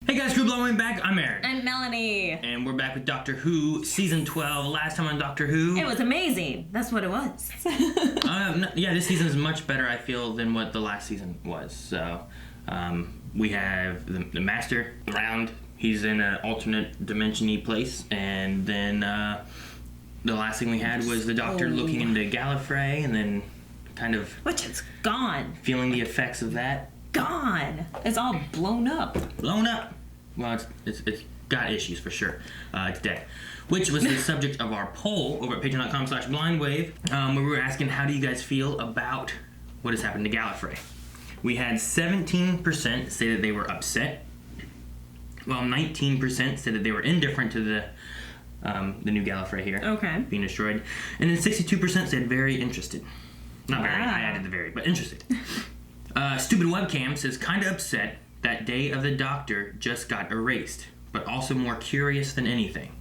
Hey guys, Crew Blowing back. I'm Aaron. I'm Melanie. And we're back with Doctor Who, Season 12. Last time on Doctor Who. It was amazing. That's what it was. Yeah, this season is much better, I feel, than what the last season was. So, we have the Master around. He's in an alternate dimension-y place. And then, the last thing we had was the Doctor looking into Gallifrey and then kind of... Which is gone. Feeling the effects of that. Gone. It's all blown up. Blown up. Well, it's got issues for sure. It's dead. Which was the subject of our poll over at patreon.com/blindwave, where we were asking, how do you guys feel about what has happened to Gallifrey? We had 17% say that they were upset, while 19% said that they were indifferent to the new Gallifrey here being destroyed, and then 62% said very interested. Not very, I added the very, but interested. Stupid Webcam says kind of upset that Day of the Doctor just got erased, but also more curious than anything.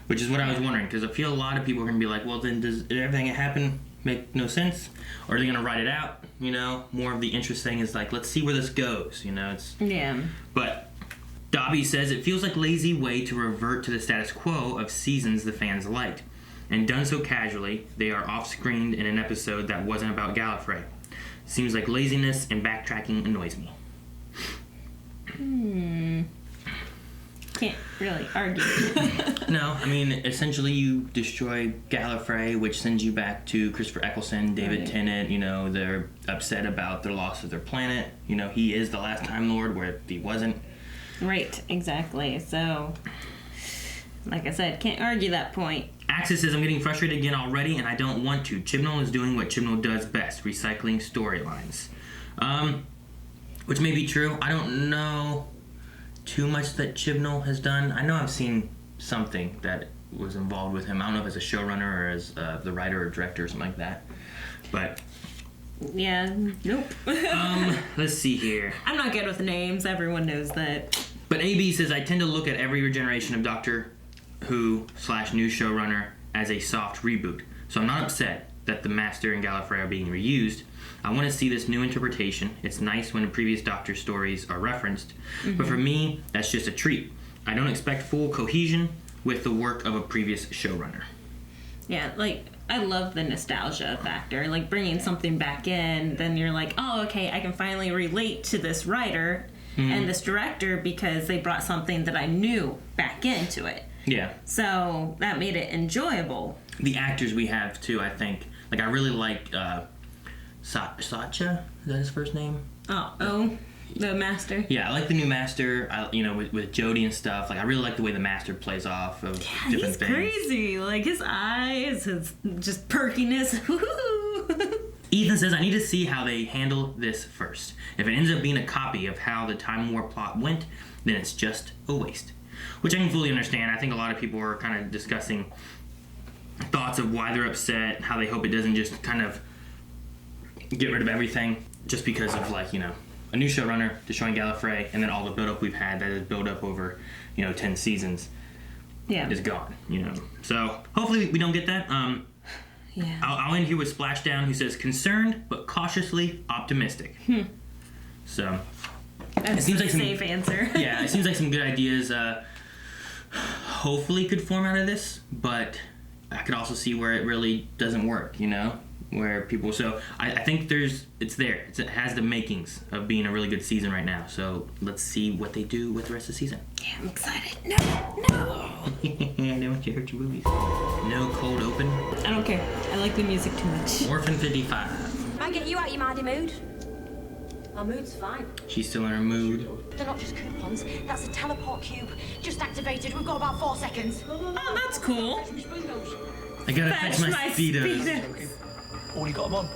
Which is what I was wondering, because I feel a lot of people are going to be like, well, then does everything that happened make no sense? Or are they going to write it out? You know, more of the interest thing is like, let's see where this goes. You know, it's... Yeah. But Dobby says it feels like a lazy way to revert to the status quo of seasons the fans liked. And done so casually, they are off-screened in an episode that wasn't about Gallifrey. Seems like laziness and backtracking annoys me. Can't really argue. No, I mean, essentially you destroy Gallifrey, which sends you back to Christopher Eccleston, David Tennant. You know, they're upset about their loss of their planet. You know, he is the last Time Lord, where he wasn't. Right, exactly. So, like I said, can't argue that point. Axis says, I'm getting frustrated again already, and I don't want to. Chibnall is doing what Chibnall does best, recycling storylines. Which may be true. I don't know too much that Chibnall has done. I know I've seen something that was involved with him. I don't know if as a showrunner or as the writer or director or something like that. But... yeah, nope. Let's see here. I'm not good with names. Everyone knows that. But AB says, I tend to look at every regeneration of Doctor Who / new showrunner as a soft reboot. So I'm not upset that the Master and Gallifrey are being reused. I want to see this new interpretation. It's nice when the previous Doctor stories are referenced, but for me, that's just a treat. I don't expect full cohesion with the work of a previous showrunner. Yeah, like, I love the nostalgia factor. Like, bringing something back in, then you're like, oh, okay, I can finally relate to this writer and this director because they brought something that I knew back into it. Yeah. So, that made it enjoyable. The actors we have, too, I think. Like, I really like... Sacha? Is that his first name? Oh, the Master? Yeah, I like the new Master, with Jodie and stuff. Like, I really like the way the Master plays off of different things. He's crazy. Like, his eyes, his just perkiness. Ethan says, I need to see how they handle this first. If it ends up being a copy of how the Time War plot went, then it's just a waste. Which I can fully understand. I think a lot of people are kind of discussing thoughts of why they're upset, how they hope it doesn't just kind of get rid of everything just because of, like, a new showrunner destroying Gallifrey, and then all the build-up we've had that is built up over 10 seasons is gone. So hopefully we don't get that. I'll end here with Splashdown, who says concerned but cautiously optimistic. So that's it seems like a safe answer. Yeah, it seems like some good ideas hopefully could form out of this, but I could also see where it really doesn't work, where people... So I think it's there. It has the makings of being a really good season right now. So let's see what they do with the rest of the season. Yeah, I'm excited. No. I don't care about your movies. No cold open. I don't care. I like the music too much. Orphan 55. I get you out your mindy mood. My mood's fine. She's still in her mood. They're not just coupons. That's a teleport cube. Just activated. We've got about 4 seconds. Oh, that's cool. I gotta fetch my speedos. Already got them on.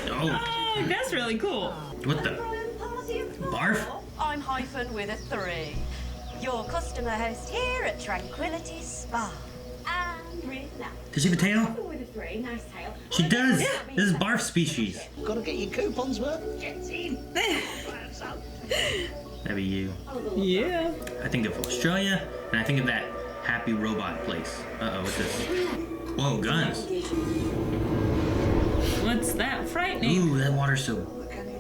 Oh, that's really cool. What the? Barf? I'm Hyphen with a 3. Your customer host here at Tranquility Spa. And Rina. Does she have a tail? With a 3, nice tail. She does. Yeah. This is Barf species. Gotta get your coupons, man. Get in. That'd be you. Yeah. I think of Australia, and I think of that happy robot place. Uh-oh, what's this? Whoa, guns. What's that? Frightening. Ooh, that water's so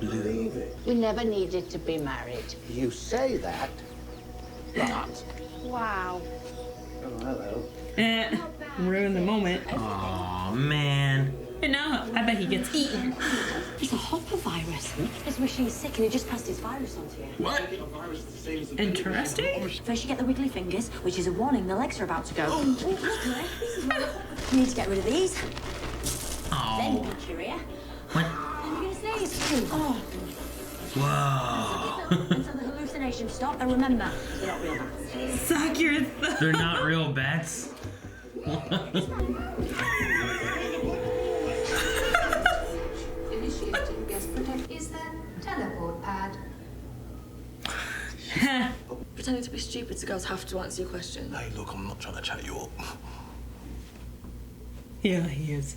blue. We never needed to be married. You say that, but... Wow. Oh, hello. Ruin the moment. Aw, man. And now I bet he gets eaten. It's a hopper virus. This machine's sick and it just passed its virus on to you. What? Interesting. First you get the wiggly fingers, which is a warning the legs are about to go. You need to get rid of these. Then Oh. bacteria. What? And you're gonna sneeze. Oh. Whoa. Until the hallucinations stop, and remember, they're not real bats. Suck your thumb. They're not real bats. Initiating guest protect. Is there teleport pad? Pretending to be stupid so girls have to answer your question. Hey, look, I'm not trying to chat you up. Yeah, he is.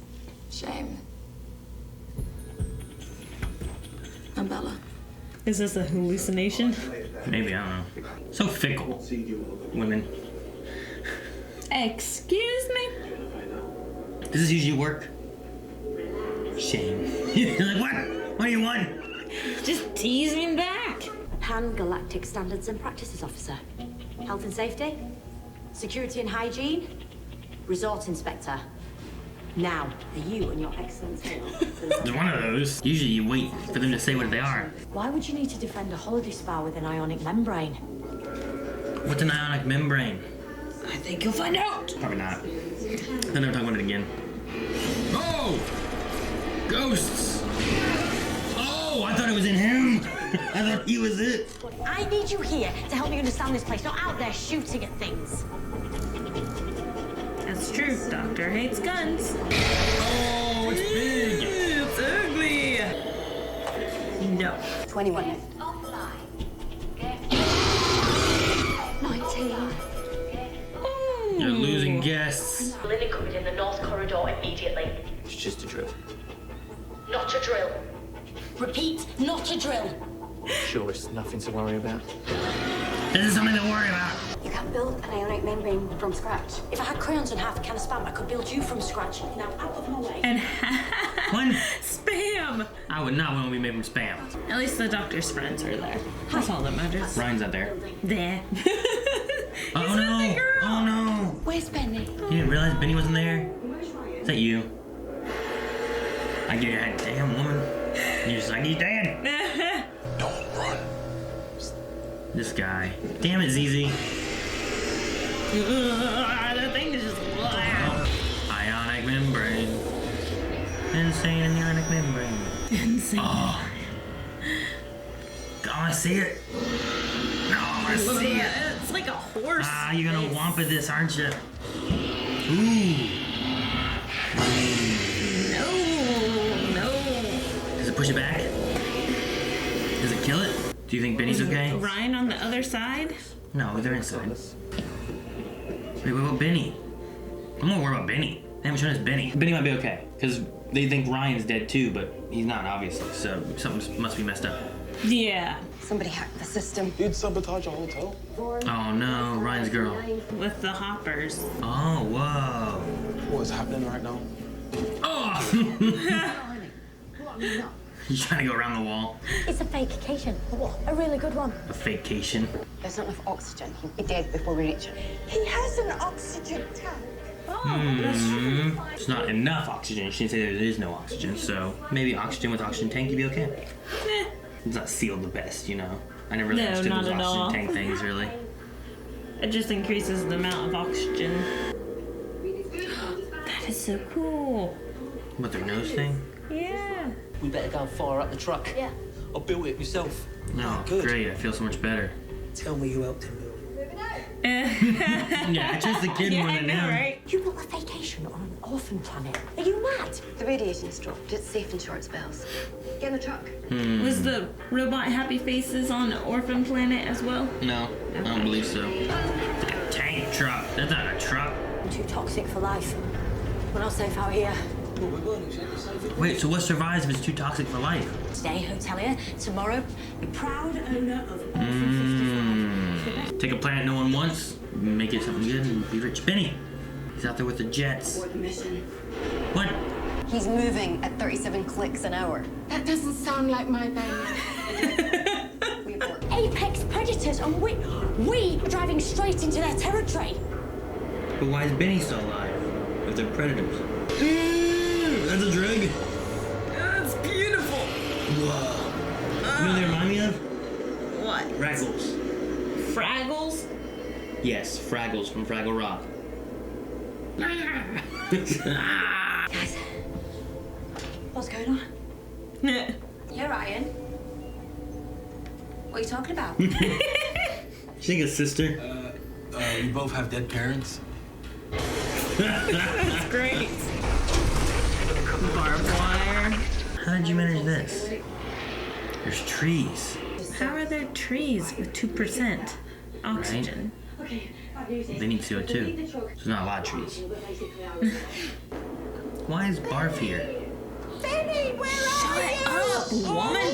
Shame. I'm Bella. Is this a hallucination? Maybe, I don't know. So fickle. Women. Excuse me? Does this usually work? Shame. You're like, what? What do you want? Just tease me back. Pan-Galactic Standards and Practices Officer. Health and Safety. Security and Hygiene. Resort Inspector. Now, are you and your excellent tail? It's one of those. Usually you wait for them to say what they are. Why would you need to defend a holiday spa with an ionic membrane? What's an ionic membrane? I think you'll find out. Probably not. I'll never talk about it again. Oh! Ghosts! Oh, I thought it was in him! I thought he was it. I need you here to help me understand this place, not out there shooting at things. That's true. Doctor hates guns. Oh, it's big! It's ugly. No. 21. 19. You're losing guests. Linen cupboard in the north corridor immediately. It's just a drill. Not a drill. Repeat, not a drill. Sure, it's nothing to worry about. This is something to worry about. You can't build an ionic membrane from scratch. If I had crayons and half a can of Spam, I could build you from scratch. Now, out of my way. And One. spam. I would not want to be made from spam. At least the doctor's friends are there. That's all that matters. Ryan's not there. There. Oh no! Oh no! Where's Benny? You didn't realize Benny wasn't there? Is that you? I get your head, damn woman. You're just like, he's dead. Don't run. This guy. Damn it, ZZ. The thing is just. Ionic membrane. Insane ionic membrane. Insane. Oh. I wanna see it. No, I wanna see it. It's like a horse. Ah, you're gonna womp at this, aren't you? Ooh. No. Does it push it back? Does it kill it? Do you think Benny's okay? Ryan on the other side? No, they're inside. Wait, what about Benny? I'm more worried about Benny. They haven't shown us Benny. Benny might be okay, because they think Ryan's dead too, but he's not, obviously, so something must be messed up. Yeah. Somebody hacked the system. You'd sabotage a hotel. Oh no, Ryan's girl. With the hoppers. Oh, whoa. What is happening right now? Oh! He's trying to go around the wall. It's a fakecation. A really good one. A fakecation. There's not enough oxygen. He'll be dead before we reach him. He has an oxygen tank. It's not enough oxygen. She didn't say there is no oxygen, so maybe oxygen with oxygen tank could be okay. It's not sealed the best, you know. I never really No, understood not those at oxygen all. tank things, really. It just increases the amount of oxygen. That is so cool. What, their nose thing? Yeah. We better go and fire up the truck. Yeah. I built it myself. No, Good. great. I feel so much better. Tell me who helped him build it. Yeah, I trust the kid more I than know, him. right? You want a vacation on an orphan planet? Are you mad? The radiation's dropped. It's safe insurance bills. Get in the truck. Was the robot Happy Faces on Orphan Planet as well? No, I don't believe so. It's like a tank truck. That's not a truck. I'm too toxic for life. We're not safe out here. Well, we weren't exactly safe. Wait, so what survives if it's too toxic for life? Today, hotelier. Tomorrow, the proud owner of Orphan 55. Take a planet no one wants, make it something good, and be rich. Benny! He's out there with the jets. The mission. What? He's moving at 37 clicks an hour. That doesn't sound like my baby. We abort. Apex predators, and we are driving straight into their territory. But why is Benny still alive? If they're predators. That's a drug. That's beautiful. Whoa. You know what they remind me of? What? Fraggles. Fraggles? Yes, Fraggles from Fraggle Rock. Guys, what's going on? Yeah, Ryan. What are you talking about? You think a sister? We both have dead parents. That's great. Barbed wire. How did you manage this? There's trees. How are there trees with 2% oxygen? They need CO2. There's not a lot of trees. Why is Barf here? Benny, where are Shut you? up, woman!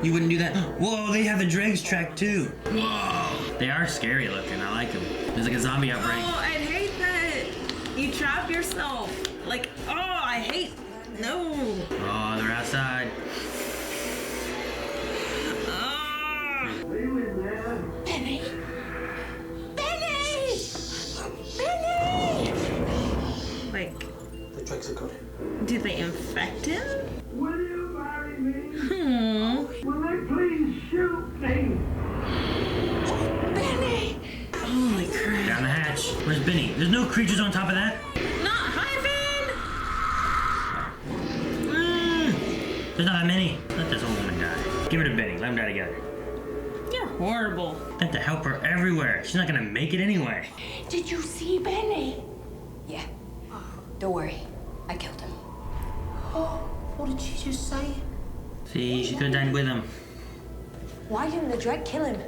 You wouldn't do that. Whoa, they have the dregs tracked too. Whoa. They are scary looking. I like them. There's like a zombie outbreak. Oh, I hate that. You trap yourself. Like, oh, I hate. No. Oh, they're outside. Benny! Benny! Benny! Like, The dregs are gone. did they infect him? Will you marry me? Hmm. Will they please shoot me? Benny! Holy crap. Down the hatch. Where's Benny? There's no creatures on top of that. Not Hyphen! There's not that many. Let this old woman die. Give her to Benny. Let them die together. You're horrible. I have to help her everywhere. She's not gonna make it anyway. Did you see Benny? Yeah. Don't worry. I killed him. Oh, what did she just say? See, she could have died with him. Why didn't the dread kill him?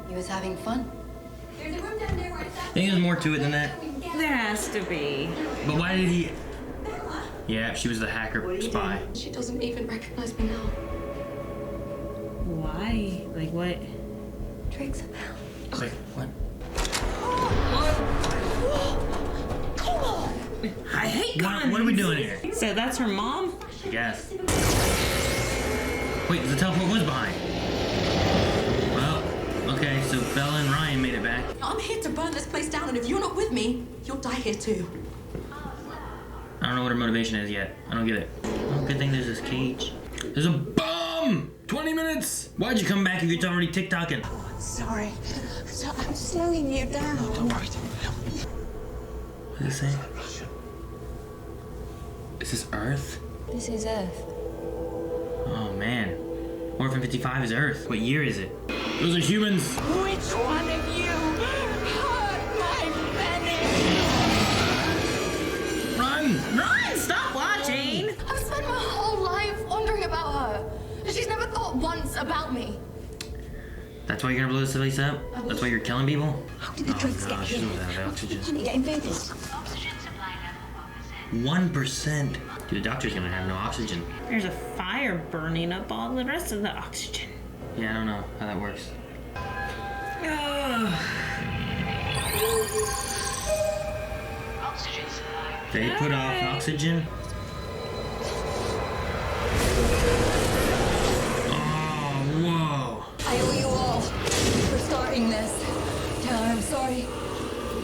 He was having fun. There's a room down there where it's I think there's more to it than that. There has to be. But why did he? Yeah, she was the hacker spy. She doesn't even recognize me now. Why? Like what? Drinks a bell. Wait, what? Come on! I hate guns. What are we doing here? So that's her mom? I guess. Wait, the teleport was behind. Well, okay, so Bella and Ryan made it back. I'm here to burn this place down, and if you're not with me, you'll die here too. I don't know what her motivation is yet. I don't get it. Oh, good thing there's this cage. There's a bomb! 20 minutes! Why'd you come back if you're already TikToking? Sorry. I'm slowing you down. Don't worry. What does it say? Is this Earth? This is Earth. Oh man. Orphan 55 is Earth. What year is it? Those are humans. Which one of you hurt my Benny? Run! Run! Stop watching! I've spent my whole life wondering about her. She's never thought once about me. That's why you're gonna blow this place up? That's why you're killing people? How did the dregs get She here? doesn't have oxygen. Can you get invaded? 1%. Dude, the doctor's gonna have no oxygen. There's a fire burning up all the rest of the oxygen. Yeah, I don't know how that works. Ugh. They put off oxygen. Oh, whoa. I owe you all for starting this. Tell her I'm sorry.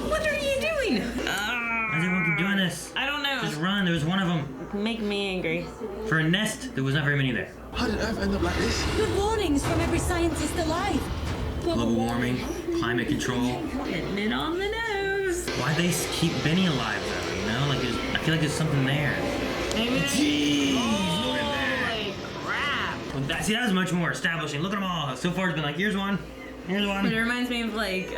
What are you doing? Why does everyone keep doing this? I don't know. Just run. There was one of them. Make me angry. For a nest, there was not very many there. How did Earth end up like this? Good warnings from every scientist alive. Global warming, climate control. Hitting it on the nose. Why'd they keep Benny alive though, you know? Like, I feel like there's something there. Jeez, look at that. Holy crap. Well, see, that was much more establishing. Look at them all. So far, it's been like, here's one, here's It one. reminds me of like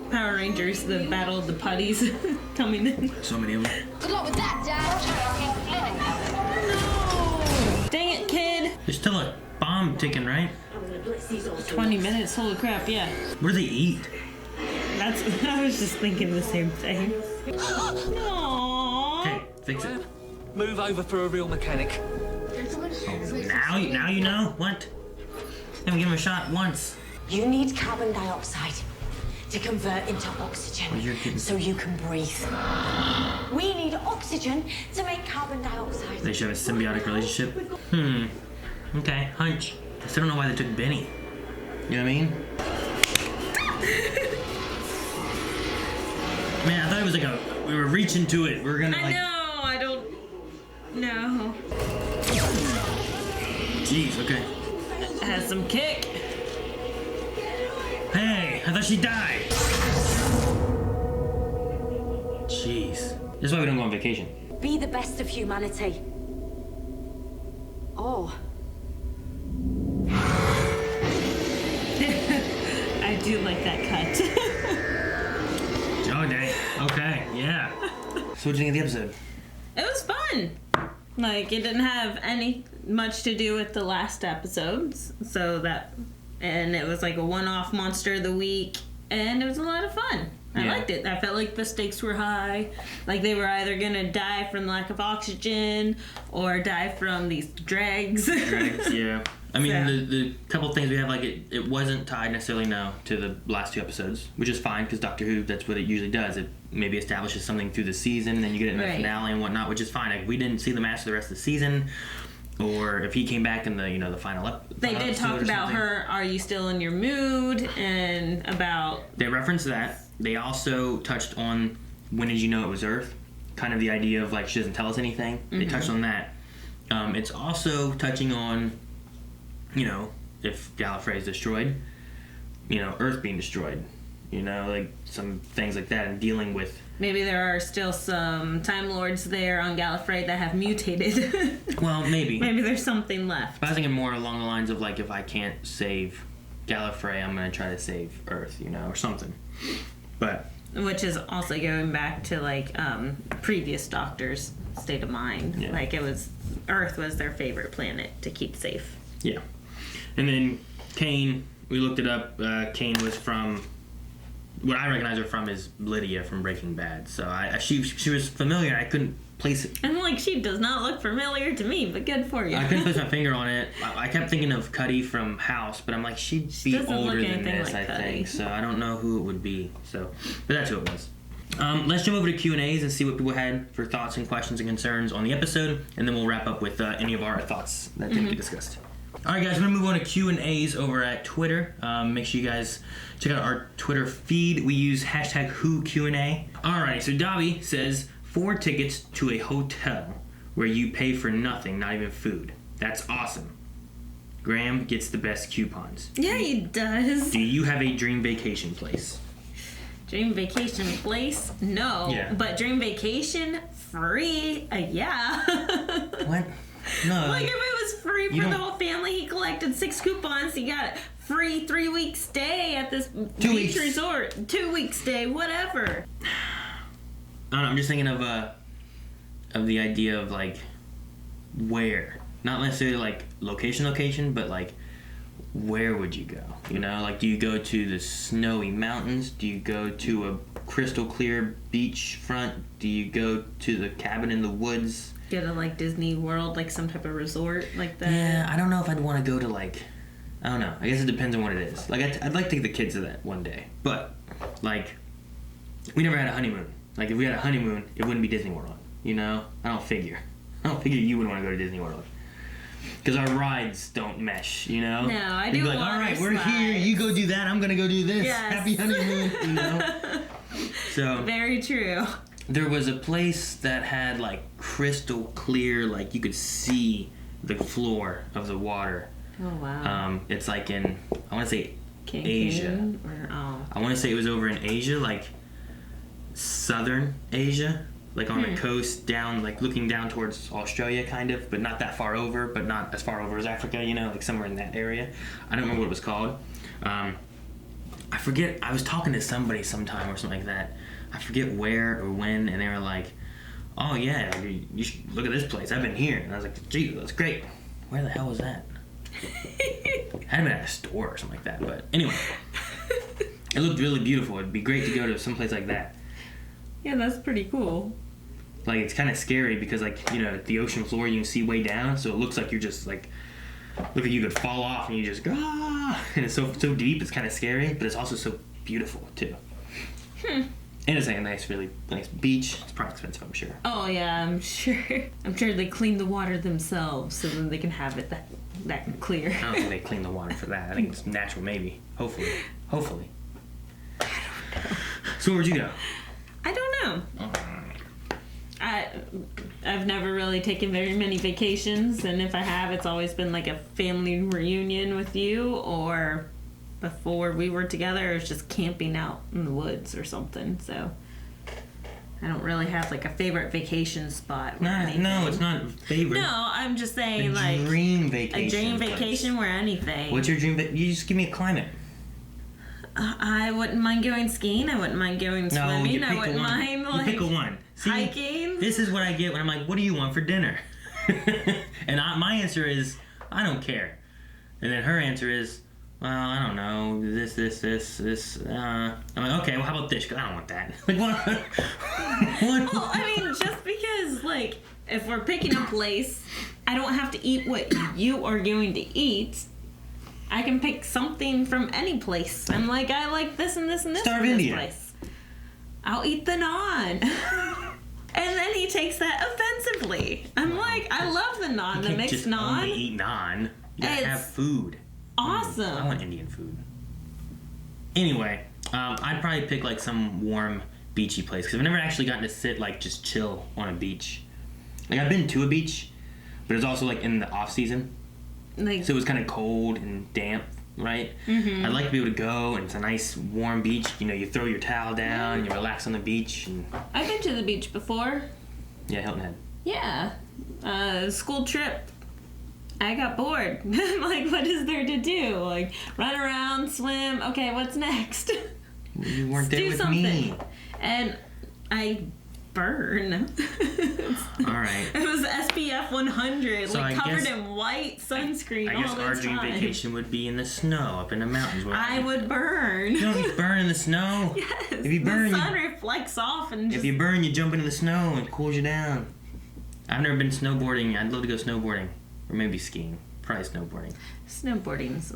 Power Rangers, the Battle of the Putties coming in. So many of them. Good luck with that, Dad. No! Dang it, kid. There's still a bomb ticking, right? 20 minutes, holy crap, yeah. What do they eat? That's, I was just thinking the same thing. Aww. Okay, fix it. Move over for a real mechanic. Now you know? What? Then we give him a shot once. You need carbon dioxide to convert into oxygen you're getting- so you can breathe. We need oxygen to make carbon dioxide. They should have a symbiotic relationship. Okay, hunch. I still don't know why they took Benny. You know what I mean? Man, I thought it was like we were reaching to it. We were gonna I like. know, I don't know. Jeez, okay. It has some kick. Hey, I thought she died. Jeez. This is why we don't go on vacation. Be the best of humanity. Oh. I do like that cut. Oh, dang. Okay, yeah. So what did you think of the episode? It was fun. Like, it didn't have much to do with the last episodes, and it was like a one-off monster of the week, and it was a lot of fun. I liked it. I felt like the stakes were high. Like, they were either gonna die from lack of oxygen or die from these dregs. Dregs, yeah. I mean, Yeah. the couple things we have, like, it wasn't tied necessarily, to the last two episodes, which is fine, because Doctor Who, that's what it usually does. It maybe establishes something through the season, and then you get it in the Right. finale and whatnot, which is fine. Like, we didn't see the master the rest of the season, or if he came back in the, the final episode. They did talk about her, are you still in your mood, and about... They referenced that. They also touched on when did you know it was Earth? Kind of the idea of, like, she doesn't tell us anything. They touched on that. It's also touching on, if Gallifrey is destroyed, Earth being destroyed. Like some things like that, and dealing with... Maybe there are still some Time Lords there on Gallifrey that have mutated. Well, maybe. Maybe there's something left. But I was thinking more along the lines of, like, if I can't save Gallifrey, I'm going to try to save Earth, or something. But... Which is also going back to, like, previous Doctor's state of mind. Yeah. Like, Earth was their favorite planet to keep safe. Yeah. And then Kane, we looked it up. Kane was from... What I recognize her from is Lydia from Breaking Bad. So she was familiar. I couldn't place it. And, like, she does not look familiar to me, but good for you. I couldn't place my finger on it. I kept thinking of Cuddy from House, but I'm like, she'd be doesn't older look than anything this, like I Cuddy. think. So I don't know who it would be. So, but that's who it was. Let's jump over to Q&As and see what people had for thoughts and questions and concerns on the episode, and then we'll wrap up with any of our thoughts that didn't get discussed. All right, guys, we're going to move on to Q&As over at Twitter. Make sure you guys check out our Twitter feed. We use hashtag WhoQA. All right, so Dobby says, 4 tickets to a hotel where you pay for nothing, not even food. That's awesome. Graham gets the best coupons. Yeah, he does. Do you have a dream vacation place? Dream vacation place? No. Yeah. But dream vacation? Free? Yeah. What? No. Like, if it was free You for the don't- whole family, he collected 6 coupons, he got free 3-week stay at this 2 beach weeks. resort. 2-week stay, whatever. I don't know, I'm just thinking of the idea of, like, where. Not necessarily, like, location, but, like, where would you go? Like, do you go to the snowy mountains? Do you go to a crystal clear beach front? Do you go to the cabin in the woods? Go to, like, Disney World, like some type of resort like that. Yeah, I don't know if I'd want to go to, like, I don't know. I guess it depends on what it is. Like, I'd like to take the kids to that one day. But, like, we never had a honeymoon. Like, if we had a honeymoon, it wouldn't be Disney World. I don't figure you would want to go to Disney World. Because our rides don't mesh, No, I You'd do be like, all right, we're here. You go do that. I'm going to go do this. Yes. Happy honeymoon, So... Very true. There was a place that had, like, crystal clear, like, you could see the floor of the water. Oh, wow. It's like in, I want to say Cancun, Asia. Or, I want to say it was over in Asia, like southern Asia, like on the coast down, like looking down towards Australia kind of, but not that far over, but not as far over as Africa, like somewhere in that area. I don't remember what it was called. I forget, I was talking to somebody sometime or something like that. I forget where or when, and they were like, oh yeah, you should look at this place. I've been here. And I was like, gee, that's great. Where the hell was that? Had been at a store or something like that, but anyway. It looked really beautiful. It'd be great to go to some place like that. Yeah, that's pretty cool. Like, it's kind of scary because, like, the ocean floor you can see way down, so it looks like you're just, like, look like you could fall off and you just go, ah! And it's so deep, it's kind of scary, but it's also so beautiful too. And it's like a nice, really nice beach. It's probably expensive, I'm sure. Oh yeah, I'm sure. I'm sure they clean the water themselves so then they can have it that clear. I don't think they clean the water for that. I think it's natural, maybe. Hopefully. I don't know. So where'd you go? I don't know. I've never really taken very many vacations, and if I have, it's always been like a family reunion with you, or before we were together, it was just camping out in the woods or something. So I don't really have like a favorite vacation spot. No, it's not favorite. No, I'm just saying A like dream vacation. a dream vacation place. where anything. What's your dream? You just give me a climate. I wouldn't mind going skiing. I wouldn't mind going swimming. No, I wouldn't mind like you pick a one. See, hiking. This is what I get when I'm like, "What do you want for dinner?" And my answer is, "I don't care." And then her answer is, "Well, I don't know. This. I'm like, "Okay, well, how about this? 'Cause I don't want that." Like what? What? Well, I mean, just because like if we're picking a place, I don't have to eat what you are going to eat. I can pick something from any place. I'm like, I like this and this and this Star of from this India. place. I'll eat the naan. And then he takes that offensively. I'm like, I love the naan, You the can't mixed just naan. only eat naan. You gotta It's have food. Awesome. I want Indian food. Anyway, I'd probably pick like some warm, beachy place because I've never actually gotten to sit like just chill on a beach. Like I've been to a beach, but it's also like in the off season. Like, So it was kind of cold and damp, right? Mm-hmm. I'd like to be able to go, and it's a nice warm beach. You know, you throw your towel down, and you relax on the beach. And I've been to the beach before. yeah, Hilton Head. Yeah. School trip. I got bored. I'm like, what is there to do? Like, run around, swim. Okay, what's next? You weren't there Do with something. me. And I burn. All right. It was SPF 100, So like I covered guess- in white sunscreen I guess all our the dream time. vacation would be in the snow, up in the mountains. Where I would burn. You don't burn in the snow. Yes. If you burn, the sun reflects off and just. If you burn, you jump into the snow and it cools you down. I've never been snowboarding. I'd love to go snowboarding. Or maybe skiing. Probably snowboarding. Snowboarding's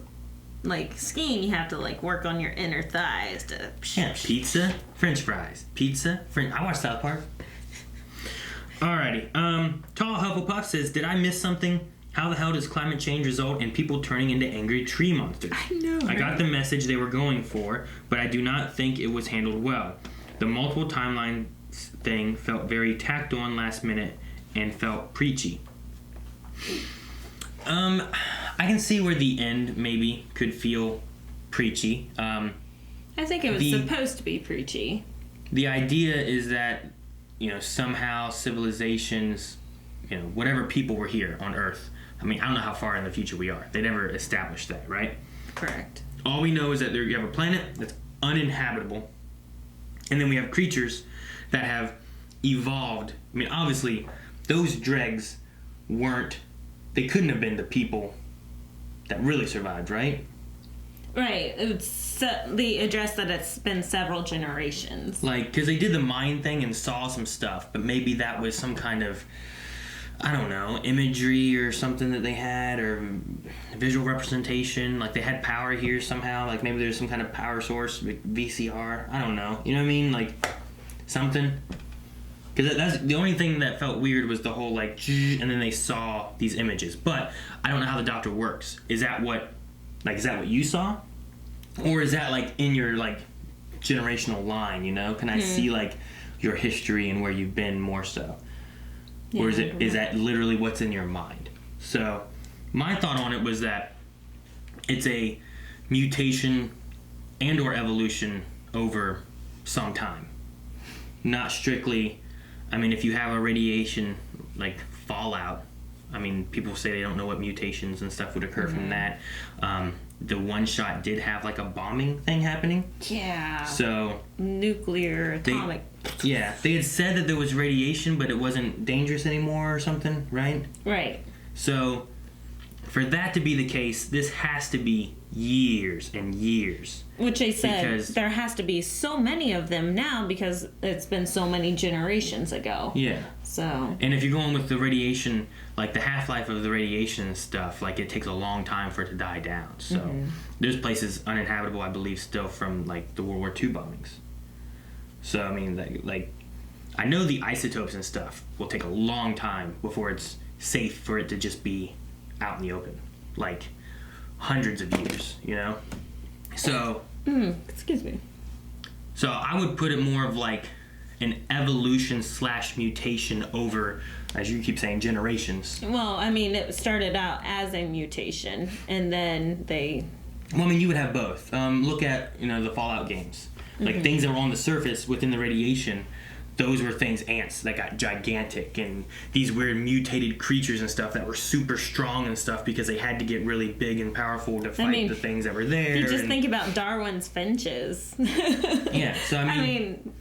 like skiing. You have to like work on your inner thighs to. Yeah, pizza, French fries. Pizza, French. I watched South Park. Alrighty. Tall Hufflepuff says, "Did I miss something? How the hell does climate change result in people turning into angry tree monsters? I know. I got the message they were going for, but I do not think it was handled well. The multiple timeline thing felt very tacked on last minute and felt preachy." I can see where the end maybe could feel preachy. I think it was supposed to be preachy. The idea is that, you know, somehow civilizations, you know, whatever people were here on Earth. I mean, I don't know how far in the future we are. They never established that, right? Correct. All we know is that you have a planet that's uninhabitable, and then we have creatures that have evolved. I mean, obviously, those dregs they couldn't have been the people that really survived, right? Right. They addressed that it's been several generations. Like, because they did the mind thing and saw some stuff, but maybe that was some kind of, I don't know, imagery or something that they had, or visual representation. Like, they had power here somehow. Like, maybe there's some kind of power source, like VCR. I don't know. You know what I mean? Like, something. Because that's the only thing that felt weird was the whole, like, and then they saw these images. But I don't know how the doctor works. Is that what you saw? Or is that, like, in your, like, generational line, you know? Can I see, like, your history and where you've been more so? Yeah, or is that literally what's in your mind? So, my thought on it was that it's a mutation and or evolution over some time. Not strictly, I mean, if you have a radiation, like, fallout, I mean, people say they don't know what mutations and stuff would occur from that. The one shot did have, like, a bombing thing happening. Yeah. So nuclear, atomic. they had said that there was radiation, but it wasn't dangerous anymore or something, right? Right. So for that to be the case, this has to be years and years. Which they said Because- there has to be so many of them now because it's been so many generations ago. Yeah. So. And if you're going with the radiation, like the half-life of the radiation and stuff, like it takes a long time for it to die down. So there's places uninhabitable, I believe, still from like the World War II bombings. So I mean, like I know the isotopes and stuff will take a long time before it's safe for it to just be out in the open, like hundreds of years, you know. So. Excuse me. So I would put it more of like an evolution / mutation over, as you keep saying, generations. Well, I mean, it started out as a mutation, and then they... Well, I mean, you would have both. Look at, the Fallout games. Like, things that were on the surface within the radiation, those were things, ants, that got gigantic, and these weird mutated creatures and stuff that were super strong and stuff because they had to get really big and powerful to fight the things that were there. You just think about Darwin's finches. Yeah, so I mean...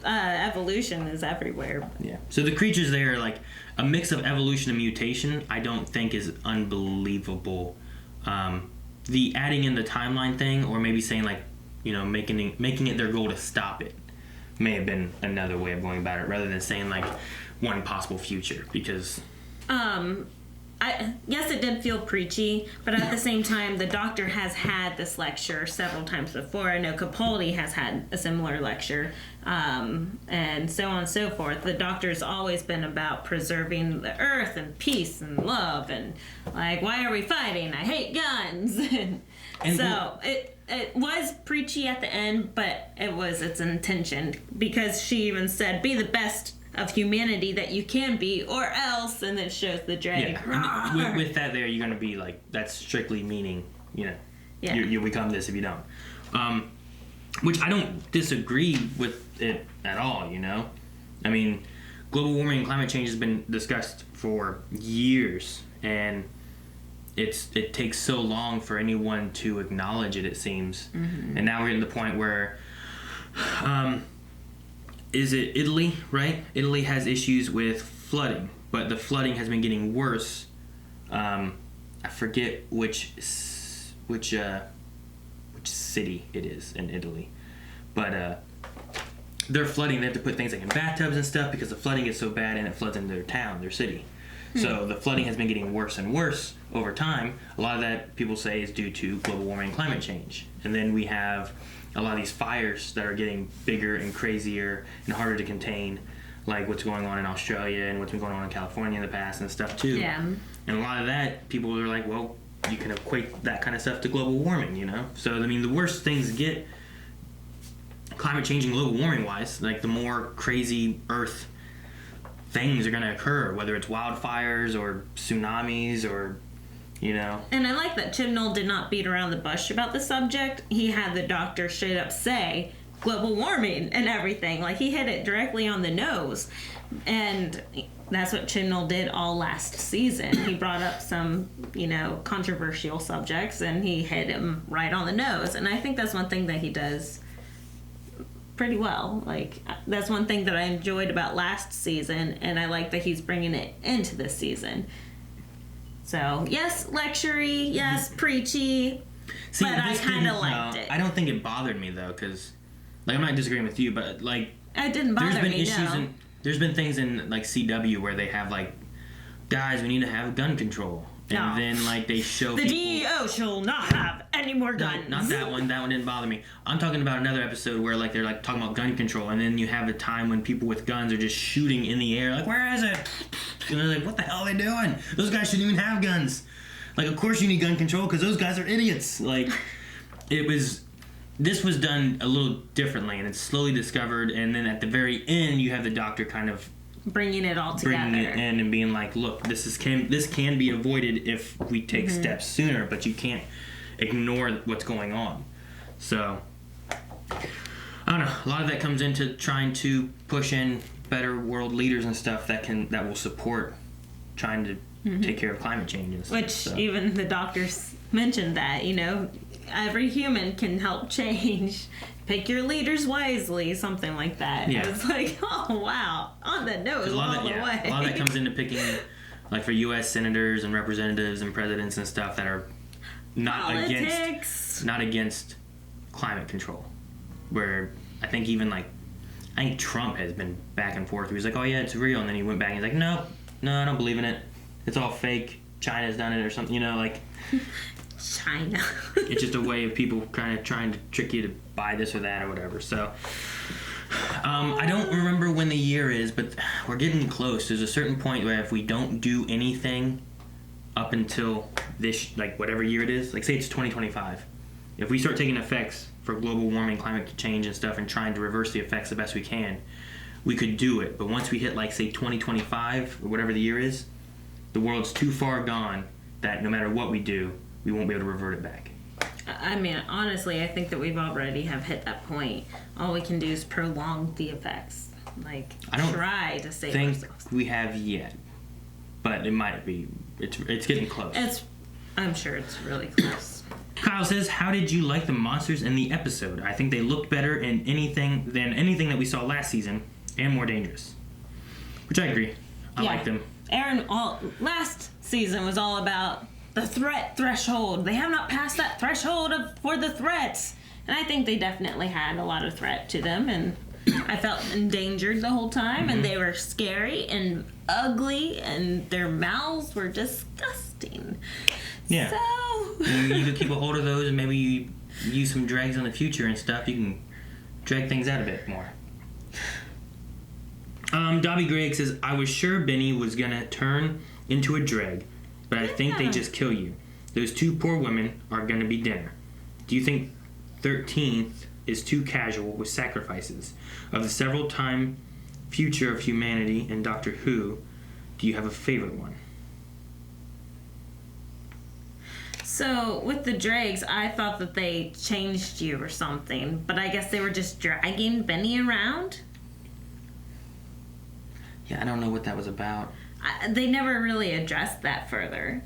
evolution is everywhere. Yeah. So the creatures there are like a mix of evolution and mutation. I don't think is unbelievable. The adding in the timeline thing, or maybe saying like, making it their goal to stop it, may have been another way of going about it, rather than saying like one possible future. Because yes, it did feel preachy, but at the same time, the Doctor has had this lecture several times before. I know Capaldi has had a similar lecture, and so on and so forth. The Doctor's always been about preserving the Earth and peace and love, and like, why are we fighting? I hate guns. and so it was preachy at the end, but it was its intention, because she even said, "Be the best of humanity that you can be, or else," and then shows the dragon. Yeah. I mean, with that there, you're going to be like, that's strictly meaning, you become this if you don't. Which I don't disagree with it at all, I mean, global warming and climate change has been discussed for years, and it takes so long for anyone to acknowledge it seems. And now we're getting to the point where is it Italy, right? Italy has issues with flooding, but the flooding has been getting worse. I forget which city it is in Italy, but they're flooding. They have to put things like in bathtubs and stuff because the flooding is so bad, and it floods in their town, their city. So the flooding has been getting worse and worse over time. A lot of that, people say, is due to global warming and climate change. And then we have a lot of these fires that are getting bigger and crazier and harder to contain, like what's going on in Australia and what's been going on in California in the past and stuff too. Yeah. And a lot of that, people are like, well, you can equate that kind of stuff to global warming, So, I mean, the worse things get, climate change and global warming wise, like the more crazy Earth things are going to occur, whether it's wildfires or tsunamis or, And I like that Chibnall did not beat around the bush about the subject. He had the Doctor straight up say global warming and everything. Like, he hit it directly on the nose. And that's what Chibnall did all last season. He brought up some, controversial subjects, and he hit him right on the nose. And I think that's one thing that he does pretty well. Like, that's one thing that I enjoyed about last season, and I like that he's bringing it into this season. So, yes, lectury, yes, preachy, but I kind of liked it. I don't think it bothered me, though, because, like, I'm not disagreeing with you, but, like... It didn't bother me, no. There's been things in, like, CW where they have, like, guys, we need to have gun control. And then, like, they show the people... DEO shall not have any more guns. No, not that one. That one didn't bother me. I'm talking about another episode where, like, they're, like, talking about gun control, and then you have a time when people with guns are just shooting in the air, like, where is it? And they're like, what the hell are they doing? Those guys shouldn't even have guns. Like, of course you need gun control, because those guys are idiots. Like, this was done a little differently, and it's slowly discovered, and then at the very end, you have the Doctor kind of bringing it all together. Bringing it in and being like, look, this can be avoided if we take steps sooner, but you can't ignore what's going on. So, I don't know. A lot of that comes into trying to push in better world leaders and stuff that will support trying to take care of climate change and stuff. Which even the doctors mentioned that, every human can help change. Pick your leaders wisely, something like that. Yeah. It's like, oh, wow, on the nose all the way. A lot of that comes into picking, like, for U.S. senators and representatives and presidents and stuff that are not against climate control. Where I think even, like, I think Trump has been back and forth. He was like, oh yeah, it's real. And then he went back and he's like, no, I don't believe in it. It's all fake. China's done it or something, like... China. It's just a way of people kind of trying to trick you to buy this or that or whatever. So, I don't remember when the year is, but we're getting close. There's a certain point where if we don't do anything up until this, like whatever year it is, like say it's 2025, if we start taking effects for global warming, climate change and stuff and trying to reverse the effects the best we can, we could do it. But once we hit like say 2025 or whatever the year is, the world's too far gone that no matter what we do, we won't be able to revert it back. I mean, honestly, I think that we've already have hit that point. All we can do is prolong the effects. Like, try to save ourselves. I don't think we have yet, but it might be. It's getting close. I'm sure it's really close. Kyle says, how did you like the monsters in the episode? I think they looked better in anything that we saw last season and more dangerous. Which I agree. I like them. Aaron, last season was all about the threat threshold. They have not passed that threshold for the threats. And I think they definitely had a lot of threat to them. And I felt endangered the whole time. And they were scary and ugly. And their mouths were disgusting. Yeah. So... you could keep a hold of those and maybe you use some drags in the future and stuff. You can drag things out a bit more. Dobby Gregg says, I was sure Benny was going to turn into a dreg. But I think they just kill you. Those two poor women are going to be dinner. Do you think 13th is too casual with sacrifices? Of the several time future of humanity in Doctor Who, do you have a favorite one? So, with the dregs, I thought that they changed you or something. But I guess they were just dragging Benny around? Yeah, I don't know what that was about. They never really addressed that further.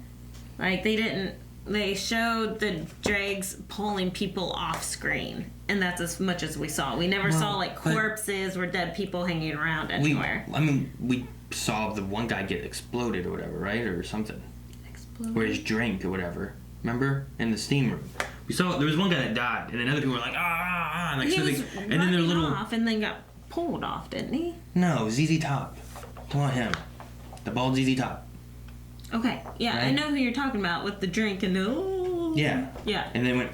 Like, they showed the dregs pulling people off screen. And that's as much as we saw. We never saw, like, corpses or dead people hanging around anywhere. We saw the one guy get exploded or whatever, right? Or something. Exploded? Or his drink or whatever. Remember? In the steam room. We saw, there was one guy that died. And then other people were like, ah. And, like, he was and then their little... off and then got pulled off, didn't he? No, ZZ Top. Come on, him. The bald ZZ Top. Okay, yeah, right? I know who you're talking about with the drink and the... Yeah. Yeah. And then went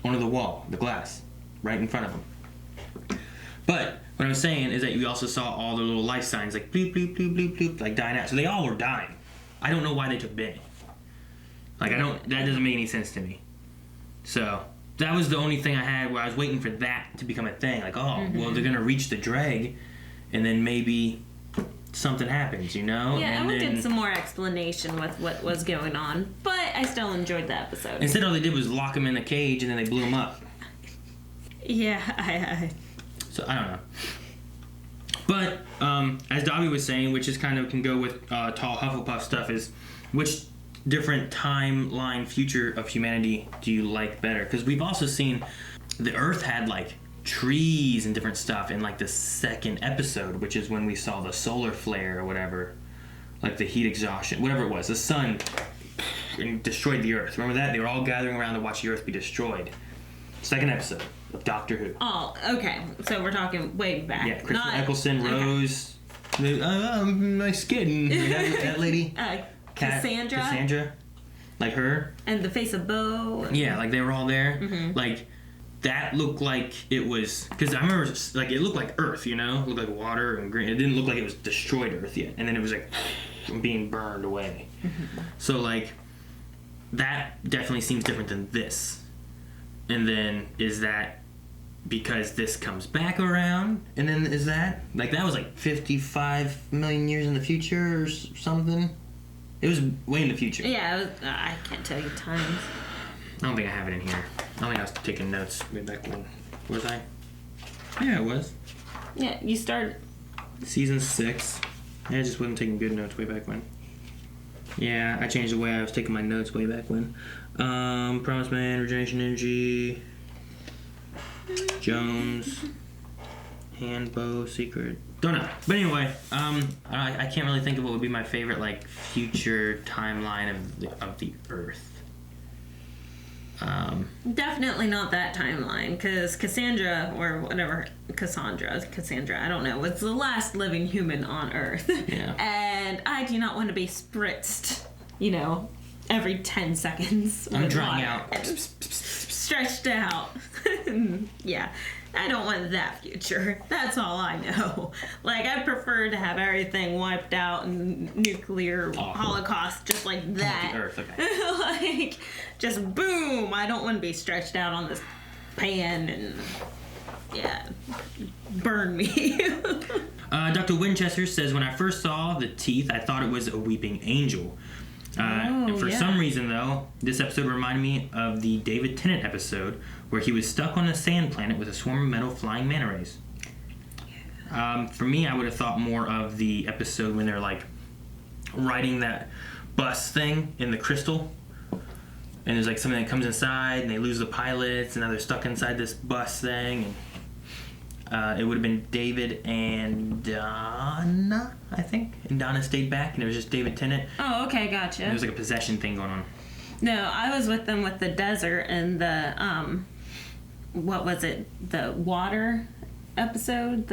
onto the wall, the glass, right in front of him. But what I'm saying is that we also saw all the little life signs, like bloop, bloop, bloop, bloop, bloop, like dying out. So they all were dying. I don't know why they took Benny. Like, that doesn't make any sense to me. So, that was the only thing I had where I was waiting for that to become a thing. Like, well, they're going to reach the drag, and then maybe something happens, Yeah, and I would get some more explanation with what was going on, but I still enjoyed the episode. Instead, all they did was lock him in a cage, and then they blew him up. Yeah, So, I don't know. But, as Dobby was saying, which is kind of can go with tall Hufflepuff stuff, is which different timeline future of humanity do you like better? Because we've also seen the Earth had, like, trees and different stuff in, like, the second episode, which is when we saw the solar flare or whatever, like the heat exhaustion, whatever it was, the sun destroyed the Earth. Remember that? They were all gathering around to watch the Earth be destroyed. Second episode of Doctor Who. Oh, okay. So we're talking way back. Yeah, Christopher Eccleston, Rose, my skin, that lady, Cassandra, like her, and the face of Bo. Yeah, like they were all there. Like, that looked like it was, because I remember, like, it looked like Earth, It looked like water and green. It didn't look like it was destroyed Earth yet. And then it was, like, being burned away. So, like, that definitely seems different than this. And then, is that because this comes back around? And then, is that? Like, that was, like, 55 million years in the future or something? It was way in the future. Yeah, I can't tell you times. I don't think I have it in here. I don't think I was taking notes way back when. Was I? Yeah, I was. Yeah, you started. Season 6. Yeah, I just wasn't taking good notes way back when. Yeah, I changed the way I was taking my notes way back when. Promised Man, Regeneration Energy, Jones, Handbow, Secret. Don't know. But anyway, I can't really think of what would be my favorite, like, future timeline of the Earth. Definitely not that timeline, because Cassandra, or whatever, Cassandra, I don't know, was the last living human on Earth. Yeah. And I do not want to be spritzed, every 10 seconds. I'm with drying water. out. Stretched out. Yeah. I don't want that future. That's all I know. Like, I prefer to have everything wiped out and nuclear holocaust just like that. The Earth, okay. Like, just boom. I don't want to be stretched out on this pan and, burn me. Dr. Winchester says, when I first saw the teeth, I thought it was a weeping angel. And for some reason, though, this episode reminded me of the David Tennant episode where he was stuck on a sand planet with a swarm of metal flying manta rays. For me, I would have thought more of the episode when they're, like, riding that bus thing in the crystal. And there's, like, something that comes inside, and they lose the pilots, and now they're stuck inside this bus thing. And it would have been David and Donna, I think. And Donna stayed back, and it was just David Tennant. Oh, okay, gotcha. There was like a possession thing going on. No, I was with them with the desert and the, what was it? The water episode?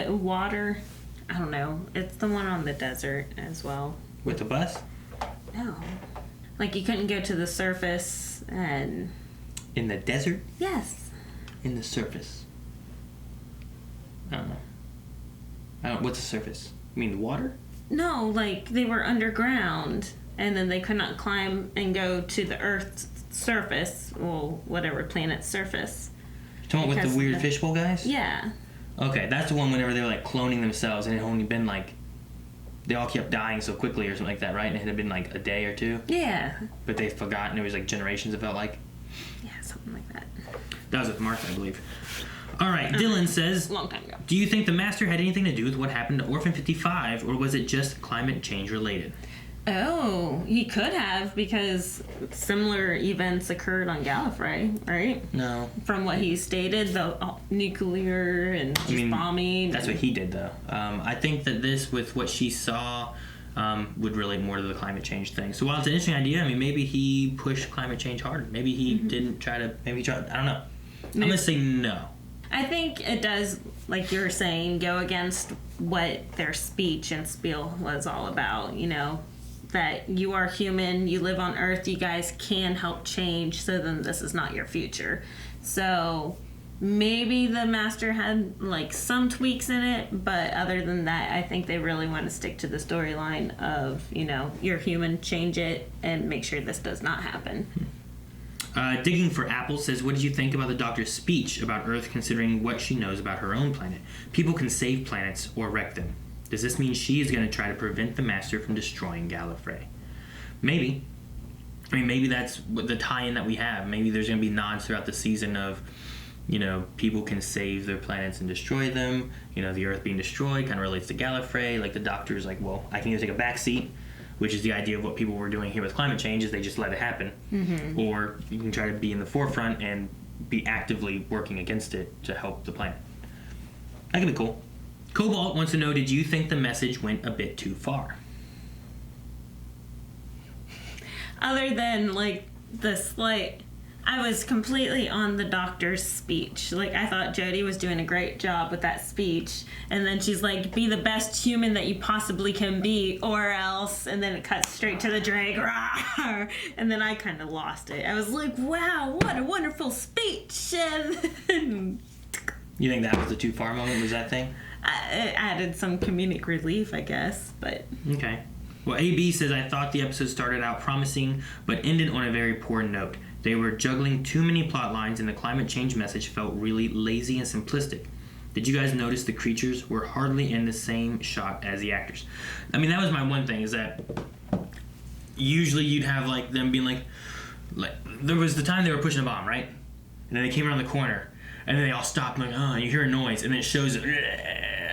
Water? I don't know. It's the one on the desert as well. With the bus? No. Like, you couldn't go to the surface and... In the desert? Yes. In the surface. I don't know. What's the surface? You mean the water? No, like, they were underground, and then they could not climb and go to the Earth's surface, or whatever planet's surface. You talking about with the weird fishbowl guys? Yeah. Okay, that's the one whenever they were, like, cloning themselves, and it had only been, like... They all kept dying so quickly or something like that, right? And it had been, like, a day or two? Yeah. But they forgot, and it was, like, generations, it felt like? Yeah, something like that. That was with Martha, I believe. All right, Dylan says, Long time ago. do you think the Master had anything to do with what happened to Orphan 55, or was it just climate change related? Oh, he could have, because similar events occurred on Gallifrey, right? No. From what he stated, the nuclear and bombing. That's what he did, though. I think that this, with what she saw, would relate more to the climate change thing. So while it's an interesting idea, maybe he pushed climate change harder. Maybe he didn't try to, maybe he tried, I don't know. I'm going to say no. I think it does, like you were saying, go against what their speech and spiel was all about, that you are human, you live on Earth, you guys can help change, so then this is not your future. So maybe the Master had, like, some tweaks in it, but other than that, I think they really want to stick to the storyline of, you're human, change it, and make sure this does not happen. Digging for Apple says, what did you think about the Doctor's speech about Earth considering what she knows about her own planet? People can save planets or wreck them. Does this mean she is going to try to prevent the Master from destroying Gallifrey? Maybe. Maybe that's the tie-in that we have. Maybe there's going to be nods throughout the season of, people can save their planets and destroy them. The Earth being destroyed kind of relates to Gallifrey. Like, the Doctor's like, well, I can either take a back seat, which is the idea of what people were doing here with climate change, is they just let it happen. Mm-hmm. Or you can try to be in the forefront and be actively working against it to help the planet. That could be cool. Cobalt wants to know, did you think the message went a bit too far? Other than, like, the slight... I was completely on the Doctor's speech. Like, I thought Jodie was doing a great job with that speech. And then she's like, be the best human that you possibly can be, or else. And then it cuts straight to the drag. Rawr! And then I kind of lost it. I was like, wow, what a wonderful speech. And you think that was the too far moment? Was that thing? It added some comedic relief, I guess. But okay. Well, AB says, I thought the episode started out promising, but ended on a very poor note. They were juggling too many plot lines, and the climate change message felt really lazy and simplistic. Did you guys notice the creatures were hardly in the same shot as the actors? That was my one thing, is that usually you'd have, like, them being like, there was the time they were pushing a bomb, right? And then they came around the corner, and then they all stopped, like, and you hear a noise, and then it shows it,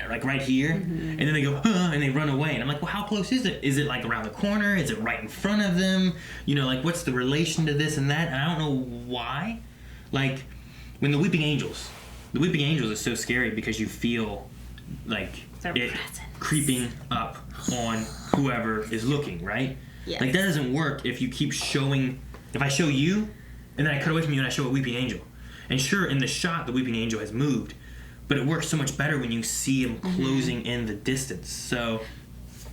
like, right here, and then they go, and they run away, and I'm like, well, how close is it? Is it, like, around the corner? Is it right in front of them? Like, what's the relation to this and that? And I don't know why. Like, when the Weeping Angels is so scary because you feel, like, it creeping up on whoever is looking, right? Yes. Like, that doesn't work if you keep showing, if I show you, and then I cut away from you and I show a weeping angel. And sure, in the shot, the weeping angel has moved, but it works so much better when you see him closing in the distance. So,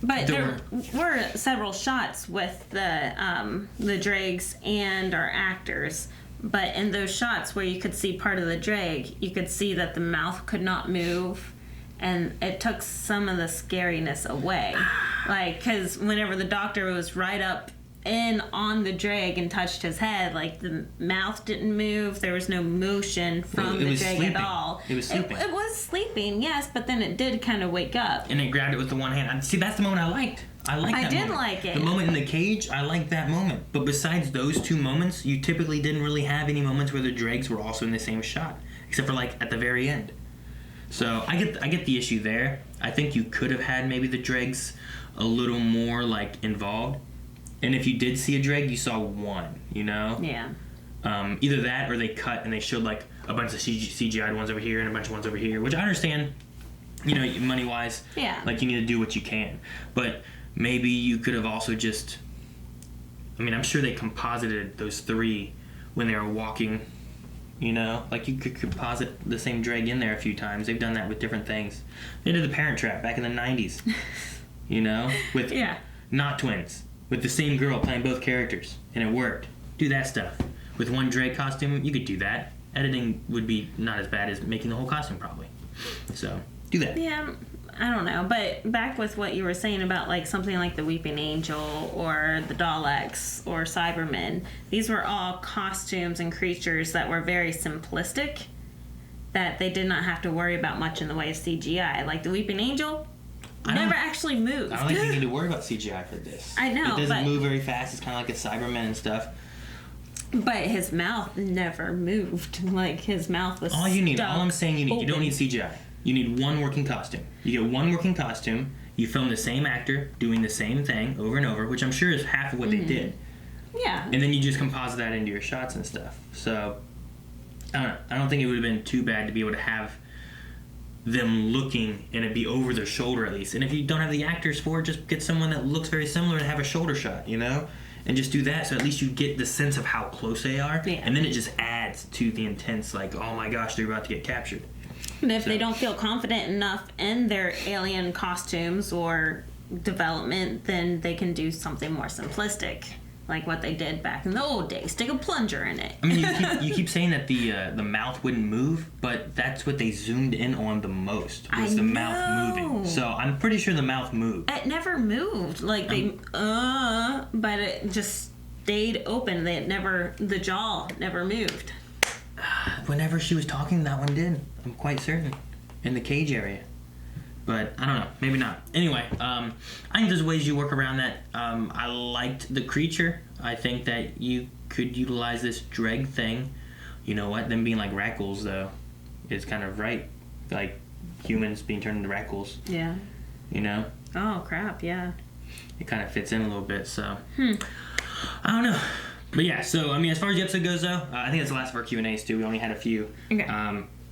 but there were several shots with the dregs and our actors. But in those shots where you could see part of the dreg, you could see that the mouth could not move, and it took some of the scariness away. Like, because whenever the doctor was right up in on the dreg and touched his head, like, the mouth didn't move, there was no motion from the dreg at all. It was sleeping. It was sleeping, yes, but then it did kind of wake up. And it grabbed it with the one hand. See, that's the moment I liked. I did like it. The moment in the cage, I liked that moment. But besides those two moments, you typically didn't really have any moments where the dregs were also in the same shot, except for like at the very end. So I get the issue there. I think you could have had maybe the dregs a little more like involved. And if you did see a dreg, you saw one, you know? Yeah. Either that or they cut and they showed like a bunch of CGI'd ones over here and a bunch of ones over here, which I understand, you know, money-wise. Yeah. Like, you need to do what you can. But maybe you could have also just... I mean, I'm sure they composited those three when they were walking, you know? Like, you could composite the same dreg in there a few times. They've done that with different things. They did the Parent Trap back in the 90s, you know? With not twins. With the same girl playing both characters. And it worked. Do that stuff. With one drag costume, you could do that. Editing would be not as bad as making the whole costume, probably. So, do that. Yeah, I don't know. But back with what you were saying about like something like the Weeping Angel or the Daleks or Cybermen, these were all costumes and creatures that were very simplistic, that they did not have to worry about much in the way of CGI. Like the Weeping Angel never actually moved. I don't think you need to worry about CGI for this. I know, it doesn't move very fast. It's kind of like a Cyberman and stuff. But his mouth never moved. Like, his mouth was all I'm saying you don't need CGI. You need one working costume. You get one working costume, you film the same actor doing the same thing over and over, which I'm sure is half of what they did. Yeah. And then you just composite that into your shots and stuff. So, I don't know. I don't think it would have been too bad to be able to have them looking and it be over their shoulder at least. And if you don't have the actors for it, just get someone that looks very similar and have a shoulder shot, you know? And just do that, so at least you get the sense of how close they are. Yeah. And then it just adds to the intense, like, oh my gosh, they're about to get captured. And if they don't feel confident enough in their alien costumes or development, then they can do something more simplistic, like what they did back in the old days. Stick a plunger in it. I mean, you keep saying that the mouth wouldn't move, but that's what they zoomed in on the most, was the mouth moving. So I'm pretty sure the mouth moved. It never moved. Like, but it just stayed open. The jaw never moved. Whenever she was talking, that one did. I'm quite certain. In the cage area. But, I don't know. Maybe not. Anyway, I think there's ways you work around that. I liked the creature. I think that you could utilize this dreg thing. You know what? Them being like raccoons, though, is kind of right. Like, humans being turned into raccoons. Yeah. You know? Oh, crap, yeah. It kind of fits in a little bit, so... I don't know. But yeah, so, I mean, as far as the episode goes, though, I think that's the last of our Q&As, too. We only had a few. Okay.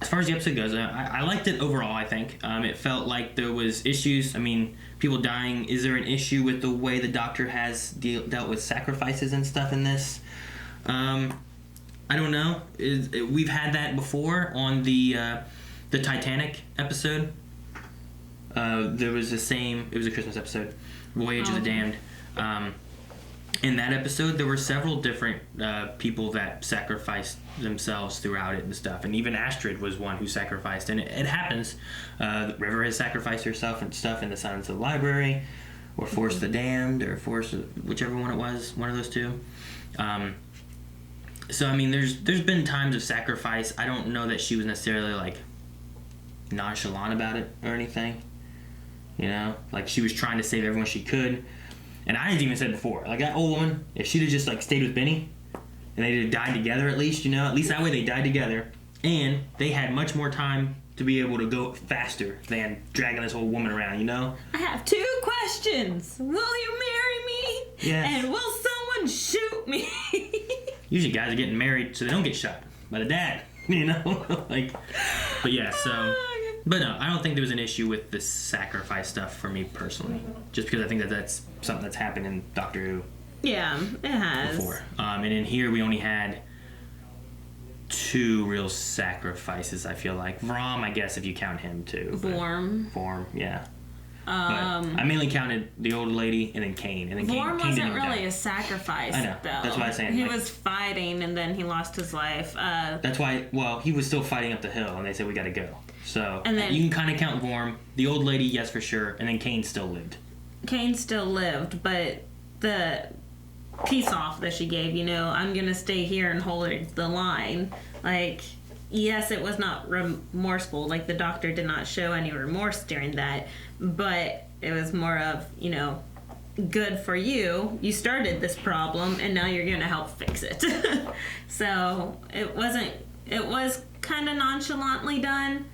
As far as the episode goes, I liked it overall, I think. It felt like there was issues. I mean, people dying. Is there an issue with the way the Doctor has dealt with sacrifices and stuff in this? I don't know. We've had that before on the Titanic episode. There was it was a Christmas episode, Voyage of the Damned. In that episode, there were several different people that sacrificed themselves throughout it and stuff. And even Astrid was one who sacrificed. And it happens. River has sacrificed herself and stuff in The Silence of the Library, or Force the Damned, or Force, whichever one it was, one of those two. So, I mean, there's been times of sacrifice. I don't know that she was necessarily, like, nonchalant about it or anything. You know? Like, she was trying to save everyone she could. And I had even said before, like, that old woman, if she'd have just, like, stayed with Benny, and they'd have died together at least, you know? At least that way they died together. And they had much more time to be able to go faster than dragging this old woman around, you know? I have 2 questions. Will you marry me? Yes. And will someone shoot me? Usually guys are getting married so they don't get shot by the dad, you know? Like, but yeah, so... But no, I don't think there was an issue with the sacrifice stuff for me personally. Just because I think that's something that's happened in Doctor Who. Yeah, it has. Before. And in here we only had two real sacrifices, I feel like. Vrom, I guess, if you count him too. Vorm, yeah. But I mainly counted the old lady and then Kane. And then Vorm Kane wasn't didn't really die. a sacrifice, I know. though. That's what I was saying. He like, was fighting, and then he lost his life. That's why, well, he was still fighting up the hill, and they said, we gotta go. So, And then- you can kind of count Vorm. The old lady, yes, for sure. And then Kane still lived. Kane still lived, but the peace off that she gave, I'm gonna stay here and hold the line. Like, yes, it was not remorseful. Like, the doctor did not show any remorse during that, but it was more of, good for you. You started this problem, and now you're gonna help fix it. So it was kind of nonchalantly done,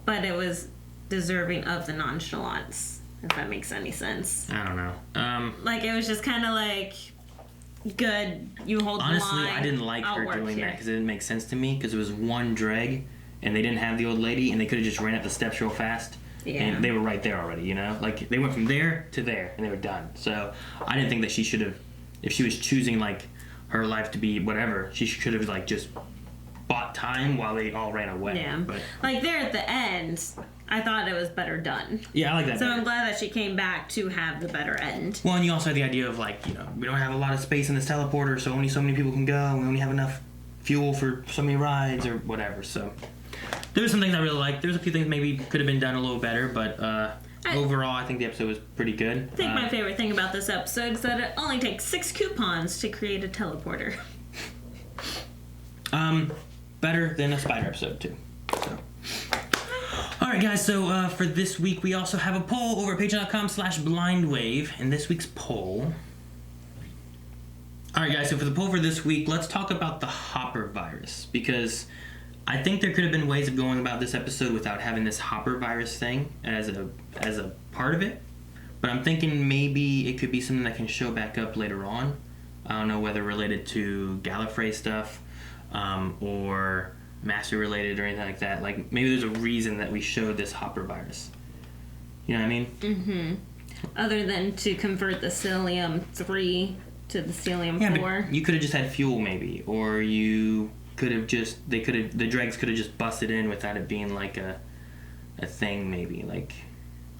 but it was deserving of the nonchalance, if that makes any sense. I don't know. Like, it was just kind of like, good, you hold Honestly, the line. I didn't like I'll her work doing here. that because it didn't make sense to me because it was one dreg and they didn't have the old lady and they could have just ran up the steps real fast. Yeah. And they were right there already, Like, they went from there to there and they were done. So, I didn't think that she should have, if she was choosing, like, her life to be whatever, she should have, like, just bought time while they all ran away. Yeah. But, Like, there at the end, I thought it was better done. yeah, I like that So better. I'm glad that she came back to have the better end. Well, and you also have the idea of, like, we don't have a lot of space in this teleporter, so only so many people can go, and we only have enough fuel for so many rides or whatever, so. There were some things I really liked. There was a few things maybe could have been done a little better, but overall, I think the episode was pretty good. I think my favorite thing about this episode is that it only takes 6 coupons to create a teleporter. Better than a spider episode, too. So. Alright, guys, so for this week, we also have a poll over at patreon.com/blindwave, and this week's poll... Alright, guys, so for the poll for this week, let's talk about the Hopper virus, because I think there could have been ways of going about this episode without having this Hopper virus thing as a part of it, but I'm thinking maybe it could be something that can show back up later on. I don't know whether related to Gallifrey stuff, or Master related or anything like that. Like, maybe there's a reason that we showed this Hopper virus. You know what I mean? Mm-hmm. Other than to convert the Cilium-3 to the Cilium-4. But you could have just had fuel, maybe, or you could have just the dregs could have just busted in without it being like a thing, maybe like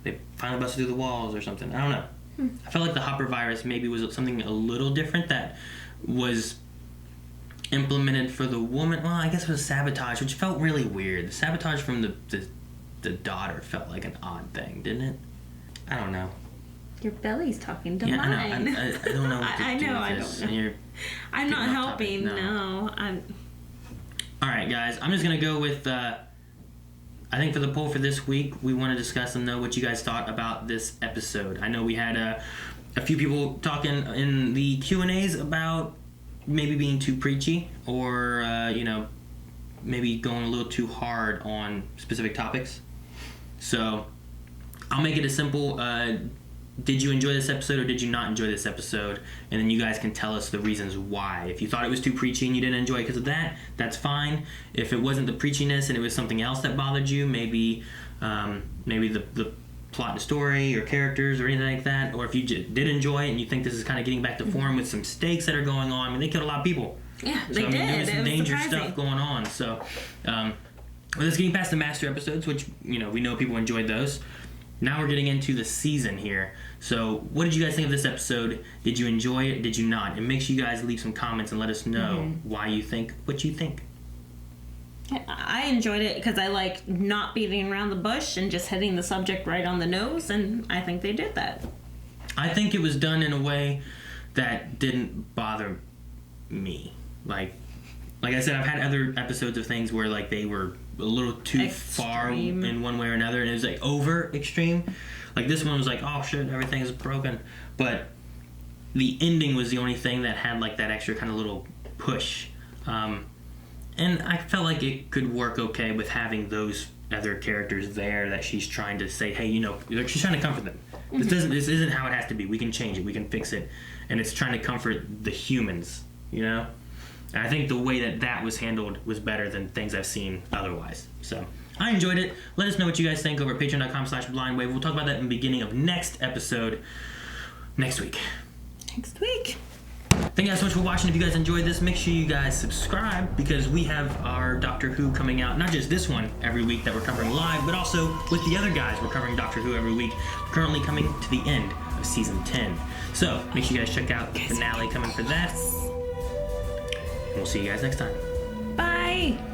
they finally busted through the walls or something. I don't know. I felt like the Hopper virus maybe was something a little different that was implemented for the woman. Well, I guess it was sabotage, which felt really weird. The sabotage from the daughter felt like an odd thing, didn't it? I don't know. Your belly's talking to Yeah, mine. I don't know what to I do know, with I this. don't know. And you're I'm not getting off topic. helping. No, Alright, guys, I'm just gonna go with I think for the poll for this week, we want to discuss and know what you guys thought about this episode. I know we had a few people talking in the Q&As about maybe being too preachy or, maybe going a little too hard on specific topics. So, I'll make it a simple, did you enjoy this episode or did you not enjoy this episode? And then you guys can tell us the reasons why. If you thought it was too preachy and you didn't enjoy it because of that, that's fine. If it wasn't the preachiness and it was something else that bothered you, maybe the plot and story or characters or anything like that, or if you did enjoy it and you think this is kind of getting back to form with some stakes that are going on. I mean, they killed a lot of people. Yeah, they So, did. There was some It was dangerous surprising. stuff going on. So, let's getting past the Master episodes, which, we know people enjoyed those. Now we're getting into the season here. So, what did you guys think of this episode? Did you enjoy it? Did you not? And make sure you guys leave some comments and let us know why you think what you think. I enjoyed it because I like not beating around the bush and just hitting the subject right on the nose, and I think they did that. I think it was done in a way that didn't bother me. Like I said, I've had other episodes of things where like they were a little too far Extreme. in one way or another, and it was like over extreme. Like this one was like, oh shit, everything is broken. But the ending was the only thing that had like that extra kind of little push. And I felt like it could work okay with having those other characters there that she's trying to say, hey, she's trying to comfort them. This isn't how it has to be. We can change it. We can fix it. And it's trying to comfort the humans, And I think the way that was handled was better than things I've seen otherwise. So I enjoyed it. Let us know what you guys think over at patreon.com/blindwave. We'll talk about that in the beginning of next episode next week. Next week. Thank you guys so much for watching. If you guys enjoyed this, make sure you guys subscribe because we have our Doctor Who coming out, not just this one every week that we're covering live, but also with the other guys we're covering Doctor Who every week. We're currently coming to the end of season 10. So make sure you guys check out the finale coming for that. And we'll see you guys next time. Bye.